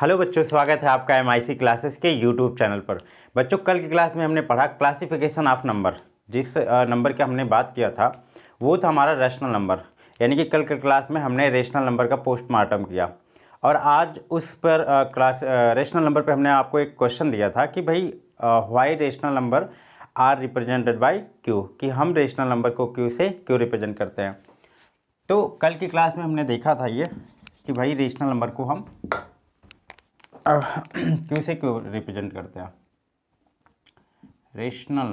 Hello बच्चों, स्वागत है आपका MIC क्लासेस के यूट्यूब चैनल पर। बच्चों, कल की क्लास में हमने पढ़ा क्लासिफिकेशन ऑफ नंबर। जिस नंबर की हमने बात किया था वो था हमारा रैशनल नंबर, यानी कि कल की क्लास में हमने रेशनल नंबर का पोस्टमार्टम किया। और आज उस पर रेशनल नंबर पे हमने आपको एक क्वेश्चन दिया था कि भाई why rational number are represented by Q, कि हम रेशनल नंबर को क्यू से क्यों रिप्रेजेंट करते हैं। तो कल की क्लास में हमने देखा था ये कि भाई रेशनल नंबर को हम क्यू से क्यों रिप्रेजेंट करते हैं। रेशनल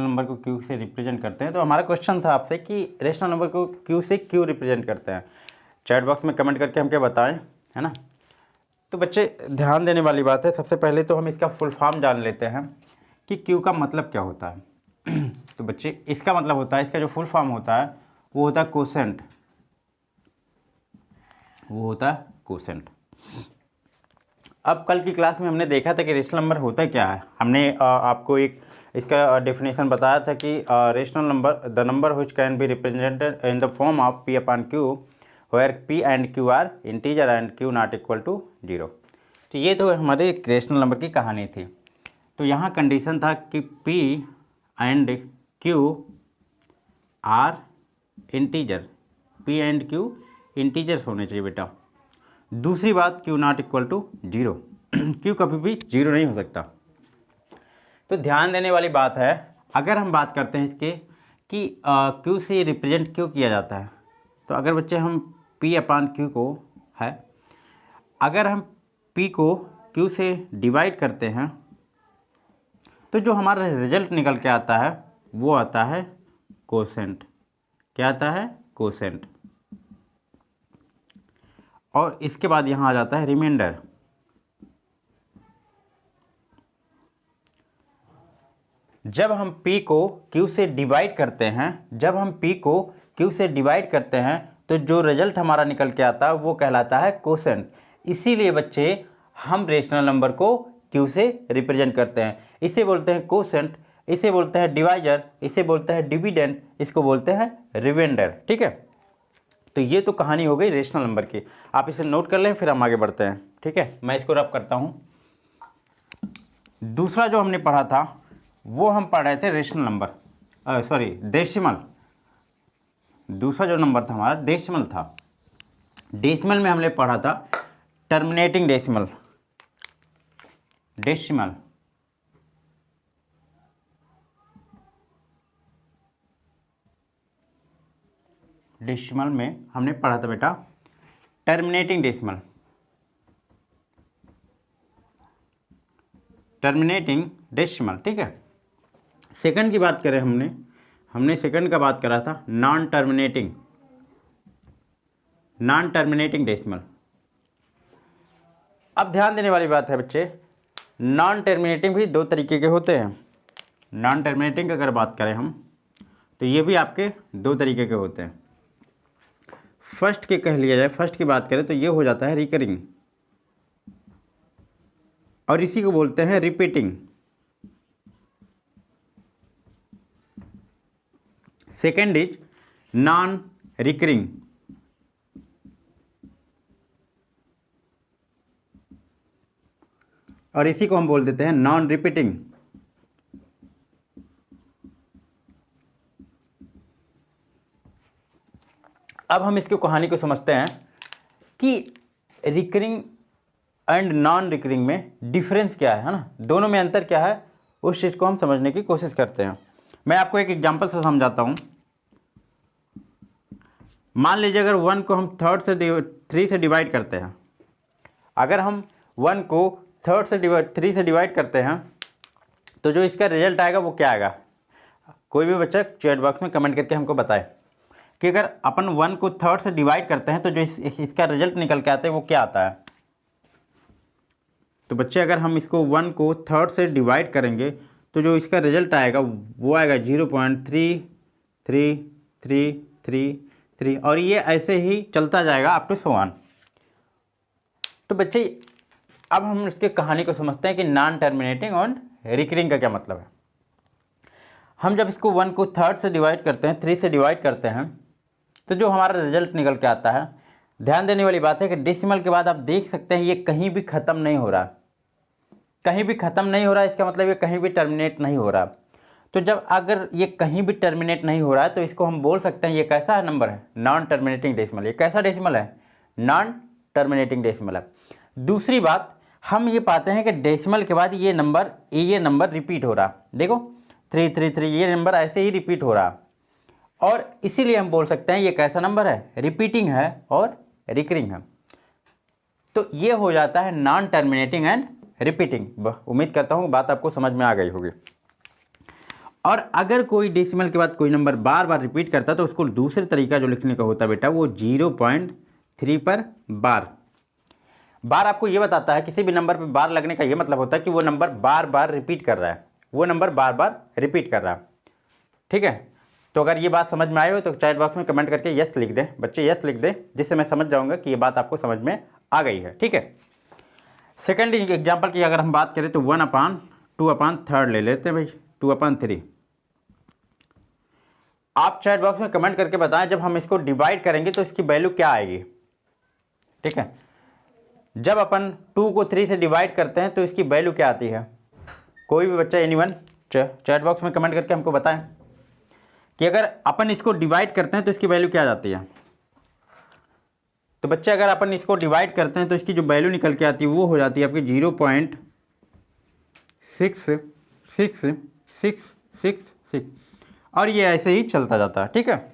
नंबर को क्यू से रिप्रेजेंट करते हैं। तो हमारा क्वेश्चन था आपसे कि रेशनल नंबर को क्यू से क्यों रिप्रेजेंट करते हैं। चैट बॉक्स में कमेंट करके हमको बताएं, है ना। तो बच्चे ध्यान देने वाली बात है, सबसे पहले तो हम इसका फुल फॉर्म जान लेते हैं कि क्यू का मतलब क्या होता है। तो बच्चे इसका मतलब होता है, इसका जो फुल फॉर्म होता है वो होता है कोसेंट, अब कल की क्लास में हमने देखा था कि रेशनल नंबर होता क्या है। हमने आपको एक इसका डेफिनेशन बताया था कि rational number the number which can be represented in the form of p upon q where p and q are integer and q not equal to 0। तो ये तो हमारे रेशनल नंबर की कहानी थी। तो यहाँ कंडीशन था कि p and q are integer, p and q integers होने चाहिए बेटा। दूसरी बात q not equal to 0, q कभी भी 0 नहीं हो सकता। तो ध्यान देने वाली बात है, अगर हम बात करते हैं इसके कि q से रिप्रेजेंट क्यों किया जाता है। तो अगर बच्चे हम p अपान q को है, अगर हम p को q से डिवाइड करते हैं तो जो हमारा रिजल्ट निकल के आता है वो आता है कोसेंट। क्या आता है? कोसेंट। और इसके बाद यहाँ आ जाता है रिमाइंडर। जब हम p को q से डिवाइड करते हैं, तो जो रिजल्ट हमारा निकल के आता है वो कहलाता है कोसेंट। इसीलिए बच्चे हम रेशनल नंबर को q से रिप्रेजेंट करते हैं। इसे बोलते हैं कोसेंट, इसे बोलते हैं डिवाइजर, इसे बोलते हैं डिविडेंड, इसको बोलते हैं रिमाइंडर। ठीक है, तो ये तो कहानी हो गई रेशनल नंबर की। आप इसे नोट कर लें, फिर हम आगे बढ़ते हैं। ठीक है, मैं इसको रब करता हूँ। दूसरा जो हमने पढ़ा था वो हम पढ़ रहे थे रेशनल नंबर, डेसिमल। दूसरा जो नंबर था हमारा डेसिमल था। डेसिमल में हमने पढ़ा था टर्मिनेटिंग डेसिमल। डेसिमल में हमने पढ़ा था बेटा टर्मिनेटिंग डेसिमल। ठीक है, सेकंड की बात करें हमने सेकंड का बात करा था नॉन टर्मिनेटिंग डेसिमल। अब ध्यान देने वाली बात है बच्चे, नॉन टर्मिनेटिंग भी दो तरीके के होते हैं। नॉन टर्मिनेटिंग अगर बात करें हम तो ये भी आपके दो तरीके के होते हैं। फर्स्ट के कह लिया जाए, फर्स्ट की बात करें तो ये हो जाता है रिकरिंग, और इसी को बोलते हैं repeating. Second is non recurring, और इसी को हम बोल देते हैं नॉन रिपीटिंग। अब हम इसकी कहानी को समझते हैं कि रिकरिंग एंड नॉन रिकरिंग में डिफरेंस क्या है ना, दोनों में अंतर क्या है, उस चीज़ को हम समझने की कोशिश करते हैं। मैं आपको एक एग्जांपल से समझाता हूँ। मान लीजिए अगर 1 को हम 3 से डिवाइड करते हैं, अगर हम 1 को 3 से डिवाइड करते हैं तो जो इसका रिजल्ट आएगा वो क्या आएगा। कोई भी बच्चा चैट बॉक्स में कमेंट करके हमको बताए कि अगर अपन 1 को 3 से डिवाइड करते हैं तो जो इसका रिजल्ट निकल के आता है वो क्या आता है। तो बच्चे अगर हम इसको 1 को 3 से डिवाइड करेंगे तो जो इसका रिजल्ट आएगा वो आएगा 0.333333, और ये ऐसे ही चलता जाएगा अप टू 100। तो बच्चे अब हम इसके कहानी को समझते हैं कि नॉन टर्मिनेटिंग और रिकरिंग का क्या मतलब है। हम जब इसको 1 को 3 से डिवाइड करते हैं, 3 से डिवाइड करते हैं तो जो हमारा रिजल्ट निकल के आता है, ध्यान देने वाली बात है कि डेसिमल के बाद आप देख सकते हैं ये कहीं भी ख़त्म नहीं हो रहा, कहीं भी ख़त्म नहीं हो रहा, इसका मतलब ये कहीं भी टर्मिनेट नहीं हो रहा। तो जब अगर ये कहीं भी टर्मिनेट नहीं हो रहा है तो इसको हम बोल सकते हैं ये कैसा नंबर है, नॉन टर्मिनेटिंग डेसिमल। ये कैसा डेसिमल है, नॉन टर्मिनेटिंग डेसिमल है। दूसरी बात, हम ये पाते हैं कि डेसिमल के बाद ये नंबर रिपीट हो रहा, देखो 333 ये नंबर ऐसे ही रिपीट हो रहा, और इसीलिए हम बोल सकते हैं ये कैसा नंबर है, रिपीटिंग है और रिकरिंग है। तो ये हो जाता है नॉन टर्मिनेटिंग एंड रिपीटिंग। उम्मीद करता हूँ बात आपको समझ में आ गई होगी। और अगर कोई डेसिमल के बाद कोई नंबर बार बार रिपीट करता है तो उसको दूसरे तरीका जो लिखने का होता है बेटा, वो 0.3 पर बार आपको ये बताता है, किसी भी नंबर पे बार लगने का ये मतलब होता है कि वो नंबर बार बार रिपीट कर रहा है, वो नंबर बार बार रिपीट कर रहा है। ठीक है, तो अगर ये बात समझ में आई हो तो चैट बॉक्स में कमेंट करके यस लिख दें बच्चे, यस लिख दें, जिससे मैं समझ जाऊँगा कि ये बात आपको समझ में आ गई है। ठीक है, सेकेंड एग्जाम्पल की अगर हम बात करें तो 1/2/3 ले लेते हैं भाई, 2/3। आप चैट बॉक्स में कमेंट करके बताएं जब हम इसको डिवाइड करेंगे तो इसकी वैल्यू क्या आएगी। ठीक है, जब अपन 2 को 3 से डिवाइड करते हैं तो इसकी वैल्यू क्या आती है। कोई भी बच्चा एनीवन चैट बॉक्स में कमेंट करके हमको बताएं कि अगर अपन इसको डिवाइड करते हैं तो इसकी वैल्यू क्या आ जाती है। तो बच्चे अगर अपन इसको डिवाइड करते हैं तो इसकी जो वैल्यू निकल के आती है वो हो जाती है आपकी 0.6666, और ये ऐसे ही चलता जाता है। ठीक है,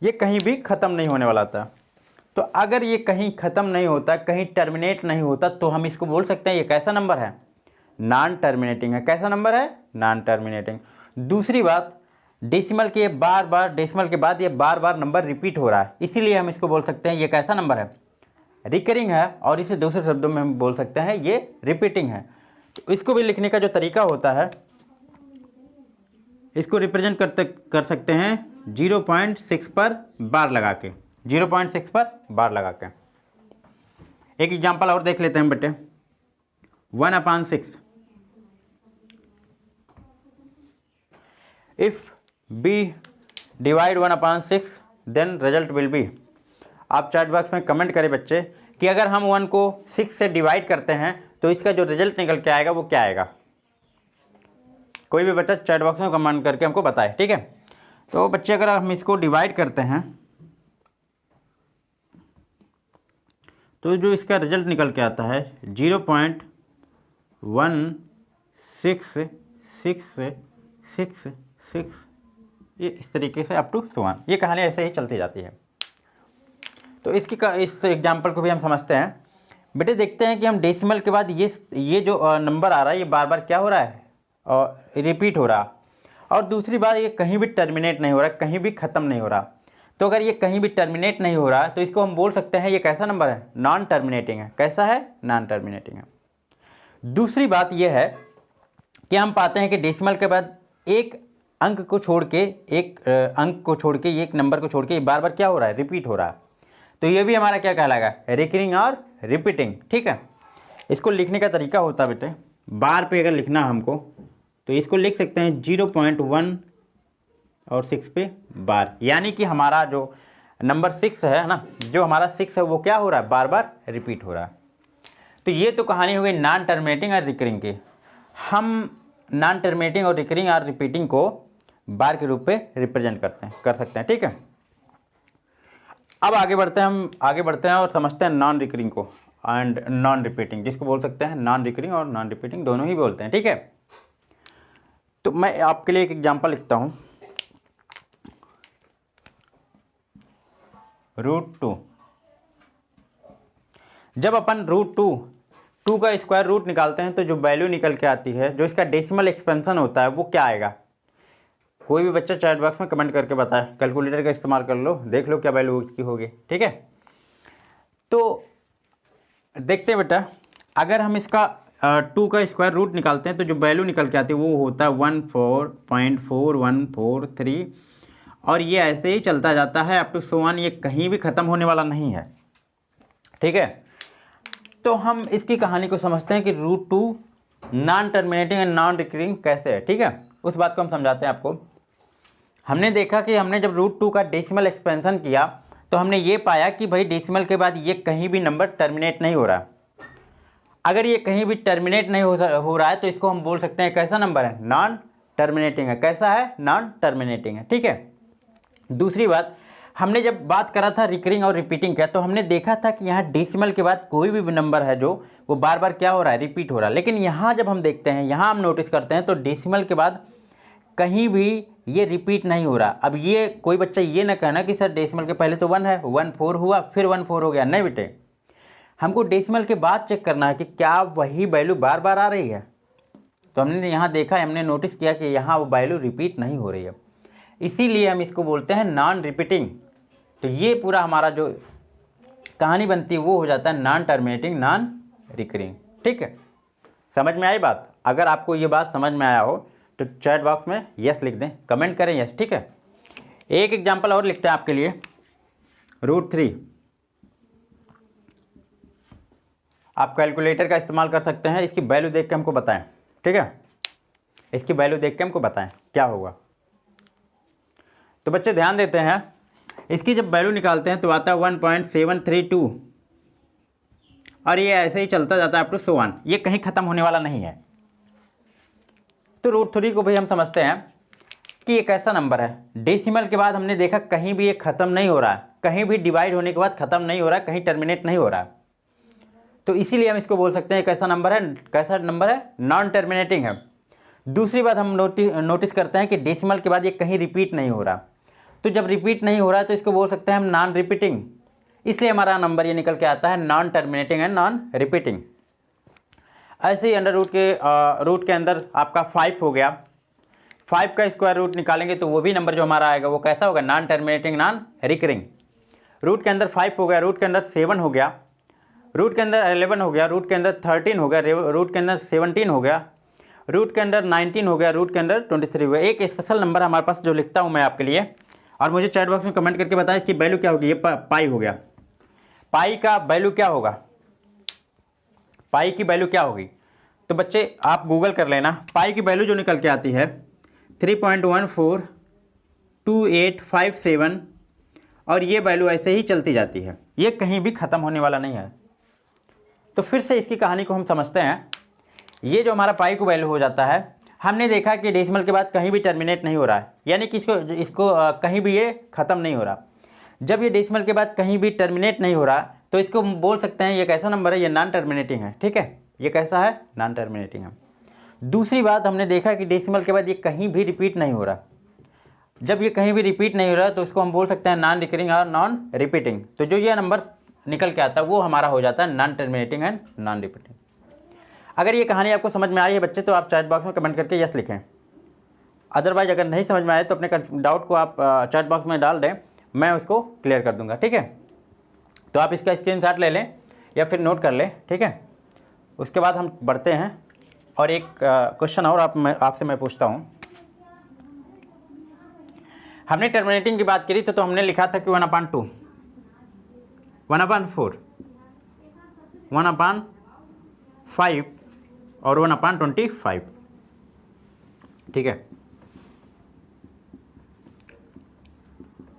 ये कहीं भी ख़त्म नहीं होने वाला था। तो अगर ये कहीं ख़त्म नहीं होता, कहीं टर्मिनेट नहीं होता, तो हम इसको बोल सकते हैं ये कैसा नंबर है, नॉन टर्मिनेटिंग है। कैसा नंबर है, नॉन टर्मिनेटिंग। दूसरी बात, डेसिमल के डेसिमल के बाद ये बार बार नंबर रिपीट हो रहा है, इसीलिए हम इसको बोल सकते हैं ये कैसा नंबर है, रिकरिंग है, और इसे दूसरे शब्दों में हम बोल सकते हैं ये रिपीटिंग है। तो इसको भी लिखने का जो तरीका होता है, इसको रिप्रेजेंट कर सकते हैं 0.6 पर बार लगा के, 0.6 पर बार लगा के। एक एग्जांपल और देख लेते हैं बेटे, 1/6। If be divide 1/6 then result will be. आप चैट बॉक्स में कमेंट करें बच्चे कि अगर हम 1 को 6 से डिवाइड करते हैं तो इसका जो रिजल्ट निकल के आएगा वो क्या आएगा। कोई भी बच्चा चैट बॉक्स में कमेंट करके हमको बताए। ठीक है, तो बच्चे अगर हम इसको डिवाइड करते हैं तो जो इसका रिजल्ट निकल के आता है 0.1666, ये इस तरीके से अप टू 1, ये कहानी ऐसे ही चलती जाती है। तो इस एग्जाम्पल को भी हम समझते हैं। बेटे देखते हैं कि हम डेसिमल के बाद ये जो नंबर आ रहा है ये बार बार क्या हो रहा है, रिपीट हो रहा, और दूसरी बात ये कहीं भी टर्मिनेट नहीं हो रहा, कहीं भी ख़त्म नहीं हो रहा। तो अगर ये कहीं भी टर्मिनेट नहीं हो रहा तो इसको हम बोल सकते हैं ये कैसा नंबर है, नॉन टर्मिनेटिंग है। कैसा है, नॉन टर्मिनेटिंग है। दूसरी बात ये है कि हम पाते हैं कि डेसिमल के बाद एक अंक को छोड़ के एक नंबर को छोड़ के बार बार क्या हो रहा है, रिपीट हो रहा है। तो ये भी हमारा क्या कहलाएगा, रिकरिंग और रिपीटिंग। ठीक है, इसको लिखने का तरीका होता है बेटे, बार पे अगर लिखना हमको तो इसको लिख सकते हैं 0.1 और 6 पे बार, यानी कि हमारा जो नंबर 6 है ना, जो हमारा 6 है वो क्या हो रहा है, बार बार रिपीट हो रहा है। तो ये तो कहानी हो गई नॉन टर्मिनेटिंग और रिकरिंग की। हम नॉन टर्मिनेटिंग और रिकरिंग और रिपीटिंग को बार के रूप में रिप्रेजेंट कर सकते हैं। ठीक है, अब आगे बढ़ते हैं और समझते हैं नॉन रिकरिंग को एंड नॉन रिपीटिंग, जिसको बोल सकते हैं नॉन रिकरिंग और नॉन रिपीटिंग दोनों ही बोलते हैं। ठीक है, तो मैं आपके लिए एक एग्जांपल लिखता हूं, √2। जब अपन √2 का स्क्वायर रूट निकालते हैं तो जो वैल्यू निकल के आती है, जो इसका डेसिमल एक्सपेंशन होता है वो क्या आएगा। कोई भी बच्चा चैट बॉक्स में कमेंट करके बताए, कैलकुलेटर का इस्तेमाल कर लो, देख लो क्या वैल्यू इसकी होगी। ठीक है, तो देखते हैं बेटा, अगर हम इसका 2 का स्क्वायर रूट निकालते हैं तो जो वैल्यू निकल के आती है वो होता है 14.4143, और ये ऐसे ही चलता जाता है अप टू 1, ये कहीं भी ख़त्म होने वाला नहीं है। ठीक है, तो हम इसकी कहानी को समझते हैं कि √2 non terminating and non recurring कैसे है। ठीक है, उस बात को हम समझाते हैं आपको। हमने देखा कि हमने जब √2 का डेसिमल एक्सपेंशन किया तो हमने ये पाया कि भाई डेसिमल के बाद ये कहीं भी नंबर टर्मिनेट नहीं हो रहा। अगर ये कहीं भी टर्मिनेट नहीं हो रहा है तो इसको हम बोल सकते हैं कैसा नंबर है, नॉन टर्मिनेटिंग है। कैसा है, नॉन टर्मिनेटिंग है। ठीक है। दूसरी बात, हमने जब बात करा था रिकरिंग और रिपीटिंग का, तो हमने देखा था कि यहाँ डेसिमल के बाद कोई भी नंबर है जो वो बार बार क्या हो रहा है, रिपीट हो रहा है। लेकिन यहाँ जब हम देखते हैं, यहाँ हम नोटिस करते हैं तो डेसिमल के बाद कहीं भी ये रिपीट नहीं हो रहा। अब ये कोई बच्चा ये ना कहना कि सर डेसिमल के पहले तो 1 है, 1 4 हुआ, फिर 1 4 हो गया। नहीं बेटे, हमको डेसिमल के बाद चेक करना है कि क्या वही वैल्यू बार बार आ रही है। तो हमने यहाँ देखा, हमने नोटिस किया कि यहाँ वो वैल्यू रिपीट नहीं हो रही है, इसीलिए हम इसको बोलते हैं नॉन रिपीटिंग। तो ये पूरा हमारा जो कहानी बनती है वो हो जाता है नॉन टर्मिनेटिंग, नॉन रिकरिंग। ठीक है, समझ में आई बात? अगर आपको ये बात समझ में आया हो तो चैट बॉक्स में यस लिख दें, कमेंट करें यस। ठीक है, एक एग्जांपल और लिखते हैं आपके लिए। √3 आप कैलकुलेटर का इस्तेमाल कर सकते हैं, इसकी वैल्यू देख के हमको बताएं। ठीक है, इसकी वैल्यू देख के हमको बताएं क्या होगा। तो बच्चे ध्यान देते हैं, इसकी जब वैल्यू निकालते हैं तो आता है 1.732 और ये ऐसे ही चलता जाता है अप टू 100। ये कहीं ख़त्म होने वाला नहीं है। तो √3 को भी हम समझते हैं कि एक ऐसा नंबर है, डेसिमल के बाद हमने देखा कहीं भी ये ख़त्म नहीं हो रहा है, कहीं भी डिवाइड होने के बाद ख़त्म नहीं हो रहा है, कहीं टर्मिनेट नहीं हो रहा है। तो इसीलिए हम इसको बोल सकते हैं एक ऐसा नंबर है, कैसा नंबर है, नॉन टर्मिनेटिंग है। दूसरी बात हम नोटिस करते हैं कि डेसिमल के बाद ये कहीं रिपीट नहीं हो रहा। तो जब रिपीट नहीं हो रहा है तो इसको बोल सकते हैं हम नॉन रिपीटिंग, इसलिए हमारा नंबर ये निकल के आता है non terminating and non repeating. ऐसे ही अंडर रूट के अंदर आपका 5 हो गया, 5 का स्क्वायर रूट निकालेंगे तो वो भी नंबर जो हमारा आएगा वो कैसा होगा, non terminating, non recurring. Root के अंदर 5 हो गया, रूट के अंदर 7 हो गया, रूट के अंदर 11 हो गया, रूट के अंदर 13 हो गया, रूट के अंदर 17 हो गया, रूट के अंदर 19 हो गया, रूट के अंदर 23 हो गया। एक स्पेशल नंबर हमारे पास जो लिखता हूँ मैं आपके लिए, और मुझे चैट बॉक्स में कमेंट करके बताएं इसकी वैल्यू क्या होगी। ये पाई हो गया, पाई का वैल्यू क्या होगा, पाई की वैल्यू क्या होगी। तो बच्चे आप गूगल कर लेना, पाई की वैल्यू जो निकल के आती है 3.142857 और ये वैल्यू ऐसे ही चलती जाती है, ये कहीं भी ख़त्म होने वाला नहीं है। तो फिर से इसकी कहानी को हम समझते हैं। ये जो हमारा पाई को वैल्यू हो जाता है, हमने देखा कि डेसिमल के बाद कहीं भी टर्मिनेट नहीं हो रहा है, यानी कि इसको कहीं भी ये ख़त्म नहीं हो रहा। जब ये डेसिमल के बाद कहीं भी टर्मिनेट नहीं हो रहा तो इसको हम बोल सकते हैं ये कैसा नंबर है, ये नॉन टर्मिनेटिंग है। ठीक है, ये कैसा है, नॉन टर्मिनेटिंग है। दूसरी बात, हमने देखा कि डेसिमल के बाद ये कहीं भी रिपीट नहीं हो रहा। जब ये कहीं भी रिपीट नहीं हो रहा तो इसको हम बोल सकते हैं नॉन रिकरिंग और नॉन रिपीटिंग। तो जो ये नंबर निकल के आता है वो हमारा हो जाता है non terminating and non repeating. अगर ये कहानी आपको समझ में आई है बच्चे तो आप चैट बॉक्स में कमेंट करके यस लिखें। अदरवाइज अगर नहीं समझ में आए तो अपने डाउट को आप चैट बॉक्स में डाल दें, मैं उसको क्लियर कर दूंगा। ठीक है, तो आप इसका स्क्रीनशॉट ले लें या फिर नोट कर लें। ठीक है, उसके बाद हम बढ़ते हैं और एक क्वेश्चन और आपसे मैं पूछता हूँ। हमने टर्मिनेटिंग की बात करी तो हमने लिखा था कि 1/2, 1/4, 1/5 और 1/25। ठीक है,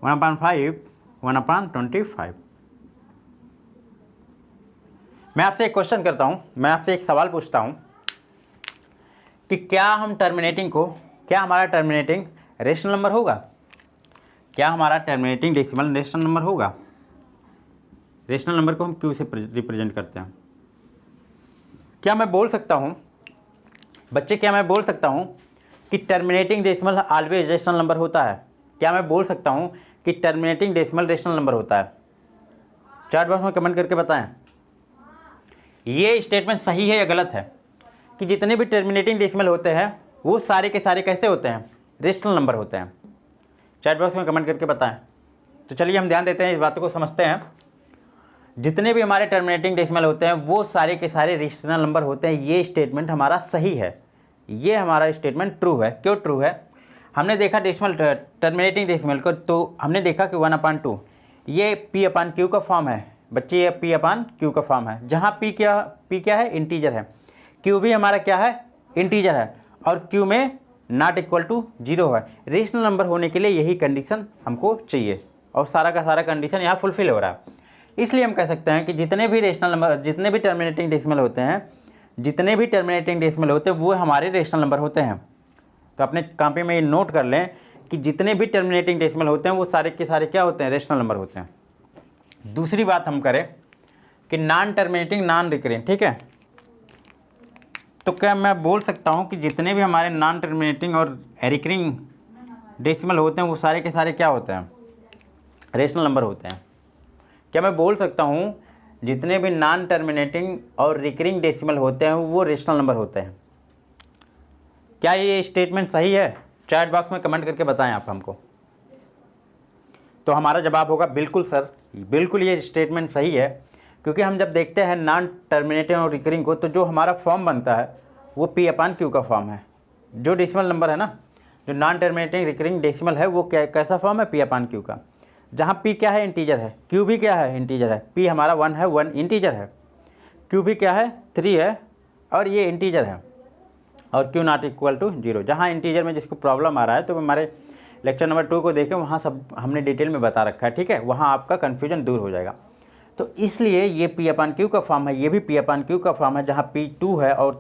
1/5, 1/25। मैं आपसे एक क्वेश्चन करता हूं, मैं आपसे एक सवाल पूछता हूं कि क्या हमारा टर्मिनेटिंग रेशनल नंबर होगा? क्या हमारा टर्मिनेटिंग डेसिमल रेशनल नंबर होगा? रेशनल नंबर को हम क्यों से रिप्रेजेंट करते हैं? क्या मैं बोल सकता हूं बच्चे, क्या मैं बोल सकता हूं कि terminating decimal always rational number होता है? क्या मैं बोल सकता हूं कि टर्मिनेटिंग डेसिमल रेशनल नंबर होता है? चैट बॉक्स में कमेंट करके बताएं ये स्टेटमेंट सही है या गलत है, कि जितने भी टर्मिनेटिंग डेसिमल होते हैं वो सारे के सारे कैसे होते हैं, रेशनल नंबर होते हैं। चैट बॉक्स में कमेंट करके बताएं। तो चलिए हम ध्यान देते हैं, इस बात को समझते हैं। जितने भी हमारे टर्मिनेटिंग डेसिमल होते हैं वो सारे के सारे रेशनल नंबर होते हैं। ये स्टेटमेंट हमारा सही है, ये हमारा स्टेटमेंट ट्रू है। क्यों ट्रू है? हमने देखा डेसिमल टर्मिनेटिंग डेसिमल को, तो हमने देखा कि 1/2 ये P/Q का फॉर्म है बच्चे, ये P/Q का फॉर्म है, जहाँ P क्या है, इंटीजर है, Q भी हमारा क्या है, इंटीजर है, और Q में नॉट इक्वल टू 0 है। रेशनल नंबर होने के लिए यही कंडीशन हमको चाहिए और सारा का सारा कंडीशन यहाँ फुलफिल हो रहा है। इसलिए हम कह सकते हैं कि जितने भी रेशनल नंबर, जितने भी टर्मिनेटिंग डेसिमल होते हैं, वो हमारे रेशनल नंबर होते हैं। तो अपने कॉपी में ये नोट कर लें कि जितने भी टर्मिनेटिंग डेसिमल होते हैं वो सारे के सारे क्या होते हैं, रेशनल नंबर होते हैं। दूसरी बात हम करें कि नॉन टर्मिनेटिंग नॉन रिकरिंग, ठीक है। तो क्या मैं बोल सकता हूँ कि जितने भी हमारे नॉन टर्मिनेटिंग और रिकरिंग डेसिमल होते हैं वो सारे के सारे क्या होते हैं, रेशनल नंबर होते हैं। क्या मैं बोल सकता हूँ जितने भी नॉन टर्मिनेटिंग और रिकरिंग डेसिमल होते हैं वो रेशनल नंबर होते हैं? क्या ये स्टेटमेंट सही है? चैट बॉक्स में कमेंट करके बताएं आप हमको। तो हमारा जवाब होगा बिल्कुल सर, बिल्कुल ये स्टेटमेंट सही है, क्योंकि हम जब देखते हैं नॉन टर्मिनेटिंग और रिकरिंग को तो जो हमारा फॉर्म बनता है वो P/Q का फॉर्म है। जो डेसिमल नंबर है ना, जो नॉन टर्मिनेटिंग रिकरिंग डेसिमल है वो कैसा फॉर्म है, P/Q का, जहाँ P क्या है, इंटीजर है, Q भी क्या है, इंटीजर है। P हमारा 1 है, 1 इंटीजर है, Q भी क्या है, 3 है और ये इंटीजर है, और Q नॉट इक्वल टू 0। जहाँ इंटीजर में जिसको प्रॉब्लम आ रहा है तो हमारे लेक्चर नंबर 2 को देखें, वहाँ सब हमने डिटेल में बता रखा है, ठीक है। वहाँ आपका कन्फ्यूजन दूर हो जाएगा। तो इसलिए ये P/Q का फॉर्म है, ये भी P/Q का फॉर्म है, जहाँ P2 है और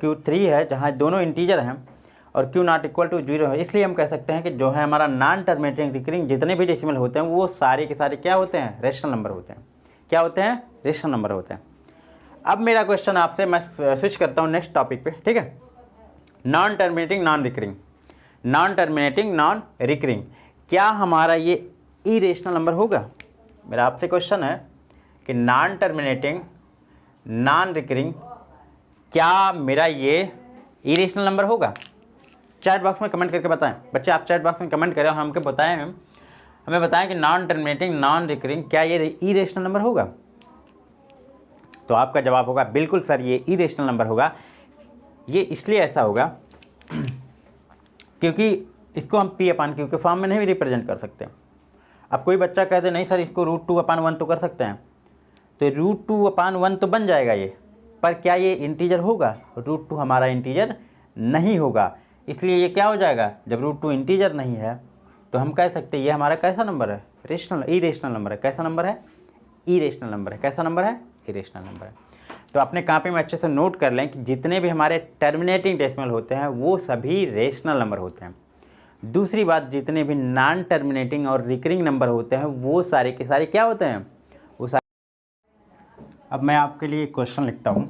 Q3 है, जहाँ दोनों इंटीजर हैं और Q नॉट इक्वल टू 0 है। इसलिए हम कह सकते हैं कि जो है हमारा नॉन टर्मिनेटिंग रिकरिंग जितने भी डेसिमल होते हैं वो सारे के सारे क्या होते हैं, रेशनल नंबर होते हैं। क्या होते हैं, रेशनल नंबर होते हैं। अब मेरा क्वेश्चन आपसे, मैं स्विच करता हूँ नेक्स्ट टॉपिक पे, ठीक है। Non terminating non recurring, non terminating non recurring, क्या हमारा ये इरेशनल नंबर होगा? मेरा आपसे क्वेश्चन है कि नॉन टर्मिनेटिंग नॉन रिकरिंग, क्या मेरा ये इरेशनल नंबर होगा? चैट बॉक्स में कमेंट करके बताएं बच्चे, आप चैट बॉक्स में कमेंट करें और हमको बताएं, हमें बताएं कि नॉन टर्मिनेटिंग नॉन रिकरिंग क्या ये इरेशनल नंबर होगा? तो आपका जवाब होगा बिल्कुल सर, ये इरेशनल नंबर होगा। ये इसलिए ऐसा होगा क्योंकि इसको हम P/Q के फॉर्म में नहीं रिप्रेजेंट कर सकते। अब कोई बच्चा कहते नहीं सर इसको √2/1 तो कर सकते हैं, तो √2/1 तो बन जाएगा ये, पर क्या ये इंटीजर होगा? √2 हमारा इंटीजर नहीं होगा, इसलिए ये क्या हो जाएगा, जब √2 इंटीजर नहीं है तो हम कह सकते हैं ये हमारा कैसा नंबर है, रेशनल, इरेशनल नंबर है। कैसा नंबर है, इरेशनल नंबर है। कैसा नंबर है, इरेशनल नंबर है। तो अपने कॉपी में अच्छे से नोट कर लें कि जितने भी हमारे टर्मिनेटिंग डेसिमल होते हैं वो सभी रेशनल नंबर होते हैं। दूसरी बात, जितने भी नॉन टर्मिनेटिंग और रिकरिंग नंबर होते हैं वो सारे के सारे क्या होते हैं, वो सारे। अब मैं आपके लिए क्वेश्चन लिखता हूँ,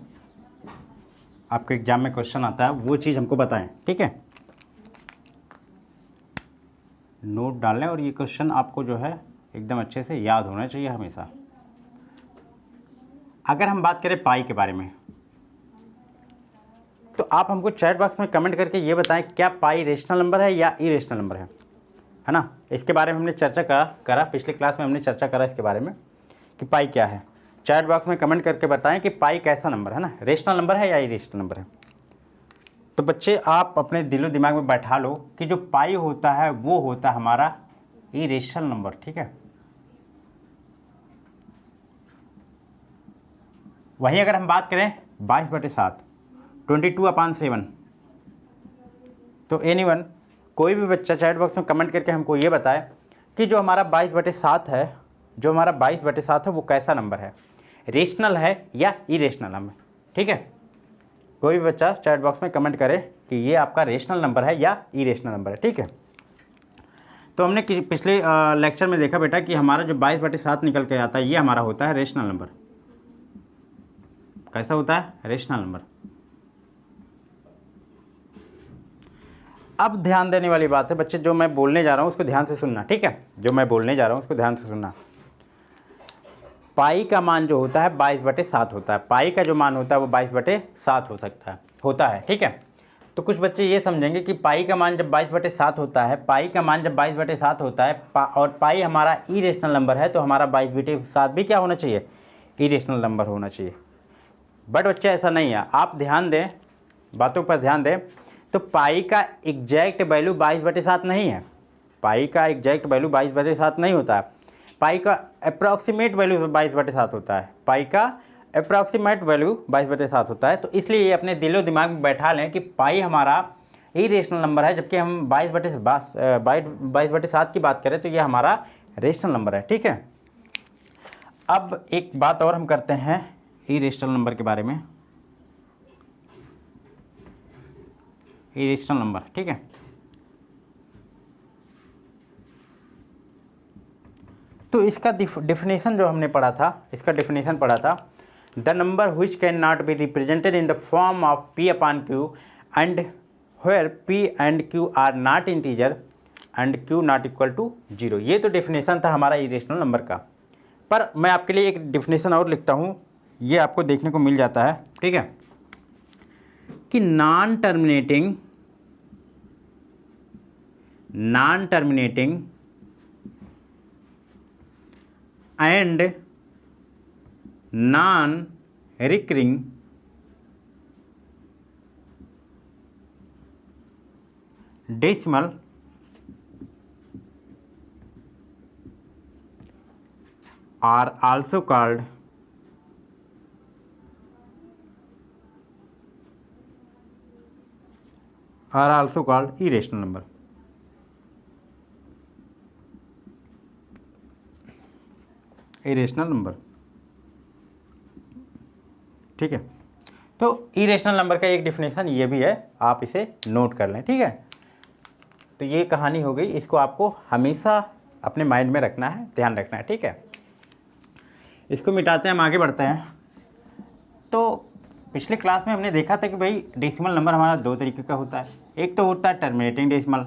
आपके एग्जाम में क्वेश्चन आता है, वो चीज़ हमको बताएं, ठीक है। नोट डाल लें और ये क्वेश्चन आपको जो है एकदम अच्छे से याद होना चाहिए हमेशा। अगर हम बात करें पाई के बारे में, तो आप हमको चैट बॉक्स में कमेंट करके ये बताएं क्या पाई रेशनल नंबर है या इरेशनल नंबर है ना। इसके बारे में हमने चर्चा करा पिछले क्लास में हमने चर्चा करा इसके बारे में कि पाई क्या है। चैट बॉक्स में कमेंट करके बताएं कि पाई कैसा नंबर है ना, रेशनल नंबर है या इरेशनल नंबर है। तो बच्चे आप अपने दिलो दिमाग में बैठा लो कि जो पाई होता है वो होता है हमारा इरेशनल नंबर, ठीक है। वहीं अगर हम बात करें 22/7, 22/7, तो एनीवन, कोई भी बच्चा चैट बॉक्स में कमेंट करके हमको ये बताए कि जो हमारा 22/7 है, जो हमारा 22/7 है वो कैसा नंबर है, रेशनल है या इरेशनल नंबर, ठीक है। कोई भी बच्चा चैट बॉक्स में कमेंट करे कि ये आपका रेशनल नंबर है या इरेशनल नंबर है, ठीक है। तो हमने पिछले लेक्चर में देखा बेटा कि हमारा जो 22/7 निकल के आता है ये हमारा होता है रेशनल नंबर। कैसा होता है, रेशनल नंबर। अब ध्यान देने वाली बात है बच्चे, जो मैं बोलने जा रहा हूँ उसको ध्यान से सुनना, ठीक है। जो मैं बोलने जा रहा हूँ उसको ध्यान से सुनना। पाई का मान जो होता है 22/7 होता है। पाई का जो मान होता है वो 22/7 होता है, ठीक है। तो कुछ बच्चे ये समझेंगे कि पाई का मान जब 22/7 होता है, पाई का मान जब 22/7 होता है और पाई हमारा इरेशनल नंबर है, तो हमारा 22/7 भी क्या होना चाहिए, इरेशनल नंबर होना चाहिए। बट बच्चे ऐसा नहीं है, आप ध्यान दें, बातों पर ध्यान दें। तो पाई का एग्जैक्ट वैल्यू 22/7 नहीं है, पाई का एग्जैक्ट वैल्यू 22/7 नहीं होता है। पाई का अप्रॉक्सीमेट वैल्यू 22/7 होता है, पाई का अप्रॉक्सीमेट वैल्यू 22/7 होता है। तो इसलिए ये अपने दिलो दिमाग में बैठा लें कि पाई हमारा इरेशनल नंबर है, जबकि हम 22/7 की बात करें तो ये हमारा रेशनल नंबर है। ठीक है, अब एक बात और हम करते हैं इरेशनल नंबर के बारे में। इरेशनल नंबर, ठीक है, तो इसका डिफिनेशन जो हमने पढ़ा था, इसका डिफिनेशन पढ़ा था, the number which can not be represented in the form of p upon q and where p and q are not integer and q not equal to 0। ये तो डिफिनेशन था हमारा इरेशनल नंबर का। पर मैं आपके लिए एक डिफिनेशन और लिखता हूँ, ये आपको देखने को मिल जाता है, ठीक है, कि non terminating and non recurring decimal are also called irrational number। Irrational number, ठीक है, तो इरेशनल नंबर का एक डिफिनेशन ये भी है, आप इसे नोट कर लें। ठीक है, तो ये कहानी हो गई, इसको आपको हमेशा अपने माइंड में रखना है, ध्यान रखना है। ठीक है, इसको मिटाते हैं, हम आगे बढ़ते हैं। तो पिछले क्लास में हमने देखा था कि भाई डेसिमल नंबर हमारा दो तरीके का होता है, एक तो होता है टर्मिनेटिंग डेसिमल,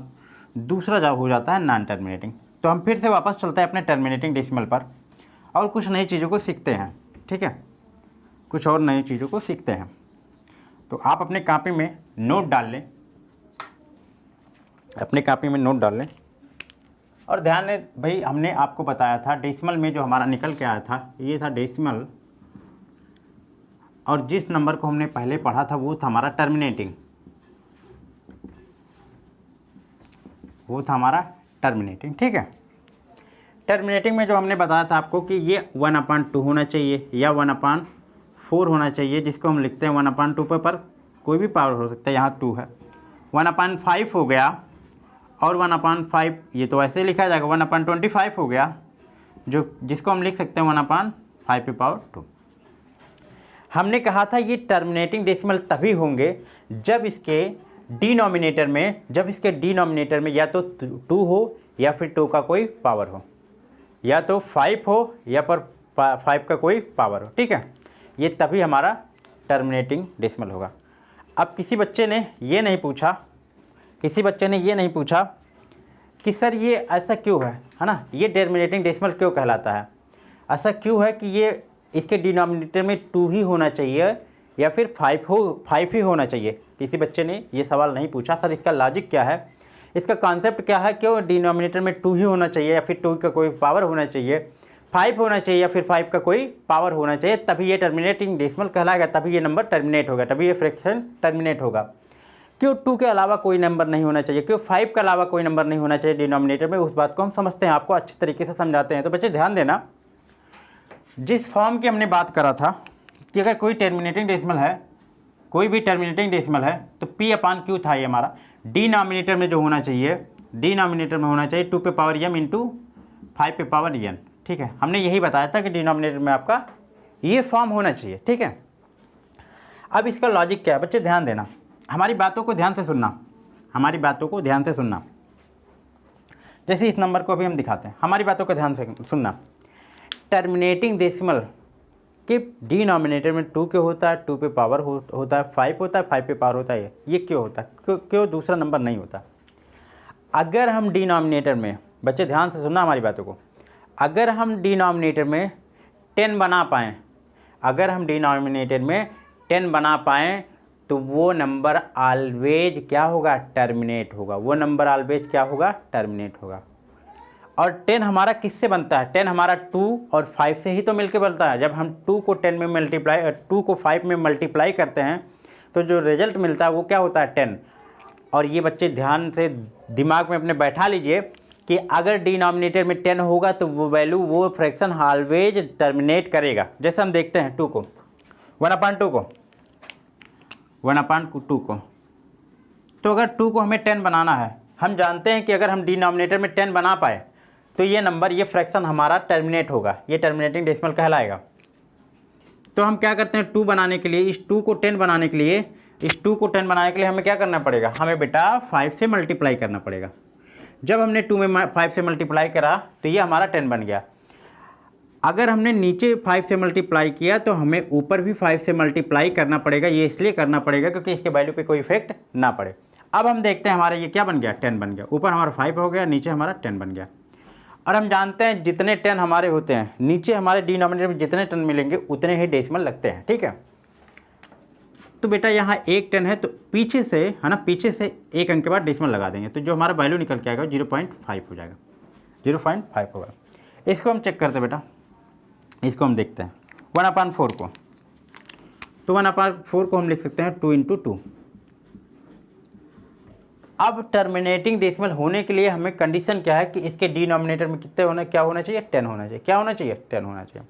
दूसरा जो हो जाता है नॉन टर्मिनेटिंग। तो हम फिर से वापस चलते हैं अपने टर्मिनेटिंग डेसिमल पर और कुछ नई चीज़ों को सीखते हैं। ठीक है, कुछ और नई चीज़ों को सीखते हैं। तो आप अपने कॉपी में नोट डाल लें, और ध्यान दें भाई, हमने आपको बताया था डेसिमल में जो हमारा निकल के आया था, ये था डेसिमल, और जिस नंबर को हमने पहले पढ़ा था वो था हमारा टर्मिनेटिंग, ठीक है। टर्मिनेटिंग में जो हमने बताया था आपको कि ये 1/2 होना चाहिए या 1/4 होना चाहिए, जिसको हम लिखते हैं 1/2 पर कोई भी पावर हो सकता है, यहाँ 2 है, 1/5 हो गया, और 1/5 ये तो ऐसे लिखा जाएगा, 1/25 हो गया, जो जिसको हम लिख सकते हैं 1/5 हमने कहा था ये टर्मिनेटिंग डेसिमल तभी होंगे जब इसके डिनोमिनेटर में या तो 2 हो या फिर 2 का कोई पावर हो, या तो 5 हो या पर 5 का कोई पावर हो। ठीक है, ये तभी हमारा टर्मिनेटिंग डेसिमल होगा। अब किसी बच्चे ने ये नहीं पूछा कि सर ये ऐसा क्यों है ना, ये टर्मिनेटिंग डेसिमल क्यों कहलाता है, ऐसा क्यों है कि ये इसके डिनोमिनेटर में 2 ही होना चाहिए या फिर 5 ही होना चाहिए। किसी बच्चे ने ये सवाल नहीं पूछा। सर इसका लॉजिक क्या है, इसका कॉन्सेप्ट क्या है, क्यों डिनोमिनेटर में 2 ही होना चाहिए या फिर 2 का कोई पावर होना चाहिए, 5 होना चाहिए या फिर 5 का कोई पावर होना चाहिए, तभी ये टर्मिनेटिंग डेसिमल कहलाएगा, तभी ये नंबर टर्मिनेट होगा, तभी ये फ्रैक्शन टर्मिनेट होगा। क्यों 2 के अलावा कोई नंबर नहीं होना चाहिए, क्यों 5 के अलावा कोई नंबर नहीं होना चाहिए डिनोमिनेटर में, उस बात को हम समझते हैं, आपको अच्छी तरीके से समझाते हैं। तो बच्चे ध्यान देना, जिस फॉर्म की हमने बात करा था कि अगर कोई टर्मिनेटिंग डेसिमल है, कोई भी टर्मिनेटिंग डेसिमल है, तो p/q था ये हमारा, डिनोमिनेटर में जो होना चाहिए, डिनोमिनेटर में होना चाहिए 2m इंटू 5n। ठीक है, हमने यही बताया था कि डिनोमिनेटर में आपका ये फॉर्म होना चाहिए। ठीक है, अब इसका लॉजिक क्या है बच्चे, ध्यान देना, हमारी बातों को ध्यान से सुनना, जैसे इस नंबर को अभी हम दिखाते हैं, हमारी बातों को ध्यान से सुनना। टर्मिनेटिंग डेसिमल के डिनोमिनेटर में 2 क्यों होता है, 2 पे पावर होता है, 5 होता है, 5 पे पावर होता है, ये क्यों होता है, क्यों दूसरा नंबर नहीं होता। अगर हम डिनोमिनेटर में, बच्चे ध्यान से सुनना हमारी बातों को, अगर हम डिनोमिनेटर में 10 बना पाएँ तो वो नंबर ऑलवेज क्या होगा, टर्मिनेट होगा। और 10 हमारा किससे बनता है, 10 हमारा 2 और 5 से ही तो मिलके बनता है। जब हम 2 को 10 में मल्टीप्लाई, 2 को 5 में मल्टीप्लाई करते हैं तो जो रिजल्ट मिलता है वो क्या होता है, 10। और ये बच्चे ध्यान से दिमाग में अपने बैठा लीजिए कि अगर डिनोमिनेटर में 10 होगा तो वो वैल्यू, वो फ्रैक्शन ऑलवेज टर्मिनेट करेगा। जैसे हम देखते हैं 2 को 1/2 को तो अगर 2 को हमें 10 बनाना है, हम जानते हैं कि अगर हम डिनोमिनेटर में 10 बना पाए तो ये नंबर, ये फ्रैक्शन हमारा टर्मिनेट होगा, ये टर्मिनेटिंग डेसिमल कहलाएगा। तो हम क्या करते हैं, 2 बनाने के लिए, इस 2 को 10 बनाने के लिए, इस 2 को 10 बनाने के लिए हमें क्या करना पड़ेगा, हमें बेटा 5 से मल्टीप्लाई करना पड़ेगा। जब हमने 2 में 5 से मल्टीप्लाई करा तो ये हमारा 10 बन गया। अगर हमने नीचे 5 से मल्टीप्लाई किया तो हमें ऊपर भी 5 से मल्टीप्लाई करना पड़ेगा। ये इसलिए करना पड़ेगा क्योंकि इसके वैल्यू पे कोई इफेक्ट ना पड़े। अब हम देखते हैं हमारा ये क्या बन गया, 10 बन गया। ऊपर हमारा 5 हो गया, नीचे हमारा 10 बन गया। और हम जानते हैं जितने 10 हमारे होते हैं, नीचे हमारे डिनोमिनेटर में जितने 10 मिलेंगे उतने ही डेसिमल लगते हैं, ठीक है। तो बेटा यहाँ एक 10 है तो पीछे से, है ना, पीछे से एक अंक के बाद डेसिमल लगा देंगे तो जो हमारा वैल्यू निकल के आएगा 0.5 हो जाएगा, 0.5 होगा। इसको हम चेक करते हैं बेटा, इसको हम देखते हैं 1/4 को। तो 1/4 को हम लिख सकते हैं 2 × 2। अब टर्मिनेटिंग डेसिमल होने के लिए हमें कंडीशन क्या है कि इसके डिनोमिनेटर में कितने होना, क्या होना चाहिए, 10 होना चाहिए। क्या होना चाहिए, 10 होना चाहिए।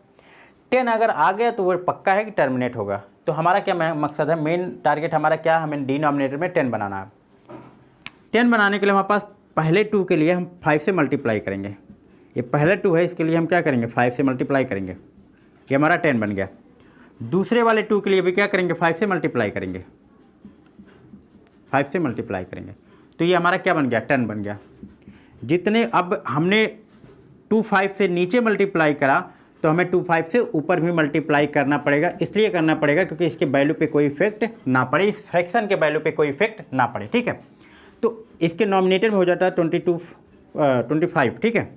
10 अगर आ गया तो वो पक्का है कि टर्मिनेट होगा। तो हमारा क्या मकसद है, मेन टारगेट हमारा क्या है, हमें डिनोमिनेटर में 10 बनाना है। 10 बनाने के लिए हमारे पास पहले 2 के लिए हम 5 से मल्टीप्लाई करेंगे। ये पहला 2 है, इसके लिए हम क्या करेंगे, 5 से मल्टीप्लाई करेंगे, ये हमारा 10 बन गया। दूसरे वाले 2 के लिए भी क्या करेंगे, 5 से मल्टीप्लाई करेंगे, 5 से मल्टीप्लाई करेंगे तो ये हमारा क्या बन गया, 10 बन गया। जितने अब हमने 2 5 से नीचे मल्टीप्लाई करा तो हमें 2 5 से ऊपर भी मल्टीप्लाई करना पड़ेगा। इसलिए करना पड़ेगा क्योंकि इसके वैल्यू पे कोई इफेक्ट ना पड़े, इस फ्रैक्शन के वैल्यू पे कोई इफेक्ट ना पड़े, ठीक है। तो इसके नॉमिनेटर में हो जाता है 25, ठीक है।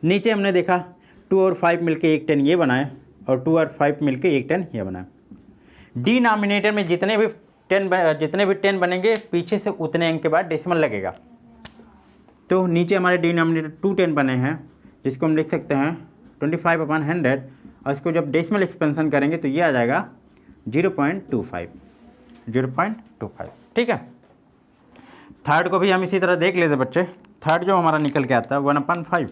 नीचे हमने देखा 2 और 5 मिलके एक 10 ये बनाए और 2 और 5 मिलके एक 10 ये बनाए। डिनोमिनेटर में जितने भी 10 बनेंगे पीछे से उतने अंक के बाद डेसिमल लगेगा। तो नीचे हमारे डिनोमिनेटर 2 10 बने हैं जिसको हम लिख सकते हैं 25/100 और इसको जब डेसिमल एक्सपेंशन करेंगे तो ये आ जाएगा 0.25, ठीक है। थर्ड को भी हम इसी तरह देख लेते बच्चे। थर्ड जो हमारा निकल के आता है 1/5।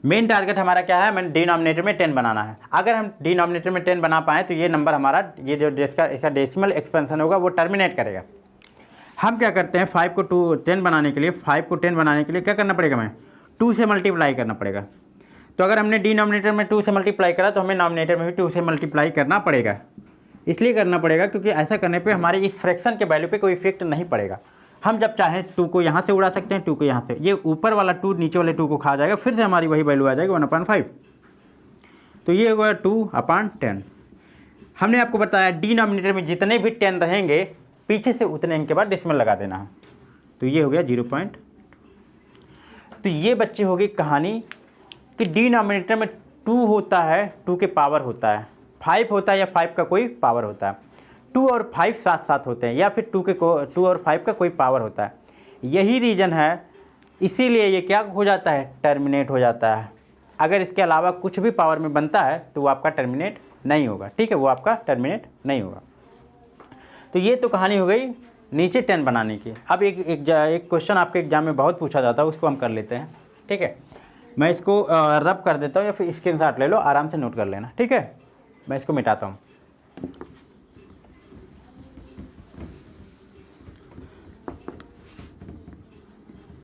मेन टारगेट हमारा क्या है, हमें डिनोमिनेटर में 10 बनाना है। अगर हम डिनोमिनेटर में 10 बना पाएँ तो ये नंबर हमारा, ये जो इसका डेसिमल एक्सपेंशन होगा वो टर्मिनेट करेगा। हम क्या करते हैं, 5 को 10 बनाने के लिए, 5 को 10 बनाने के लिए क्या करना पड़ेगा, हमें 2 से मल्टीप्लाई करना पड़ेगा। तो अगर हमने डिनोमिनेटर में 2 से मल्टीप्लाई करा तो हमें नॉमिनेटर में भी 2 से मल्टीप्लाई करना पड़ेगा। इसलिए करना पड़ेगा क्योंकि ऐसा करने पे हमारे इस फ्रैक्शन के वैल्यू पे कोई इफेक्ट नहीं पड़ेगा। हम जब चाहें 2 को यहाँ से उड़ा सकते हैं, 2 को यहाँ से, ये ऊपर वाला 2 नीचे वाले 2 को खा जाएगा, फिर से हमारी वही वैल्यू आ जाएगी 1/5। तो ये हुआ 2/10। हमने आपको बताया डिनोमिनेटर में जितने भी 10 रहेंगे पीछे से उतने अंक के बाद डेसिमल लगा देना है। तो ये हो गया 0. तो ये बच्चे हो गई कहानी कि डिनोमिनेटर में 2 होता है, 2 के पावर होता है, 5 होता है या 5 का कोई पावर होता है, 2 और 5 साथ साथ होते हैं या फिर 2 और 5 का कोई पावर होता है। यही रीज़न है, इसीलिए ये क्या हो जाता है, टर्मिनेट हो जाता है। अगर इसके अलावा कुछ भी पावर में बनता है तो वो आपका टर्मिनेट नहीं होगा, ठीक है, वो आपका टर्मिनेट नहीं होगा। तो ये तो कहानी हो गई नीचे 10 बनाने की। अब एक क्वेश्चन आपके एग्जाम में बहुत पूछा जाता है, उसको हम कर लेते हैं, ठीक है। मैं इसको रब कर देता हूँ या फिर स्क्रीनशॉट ले लो, आराम से नोट कर लेना, ठीक है। मैं इसको मिटाता हूँ।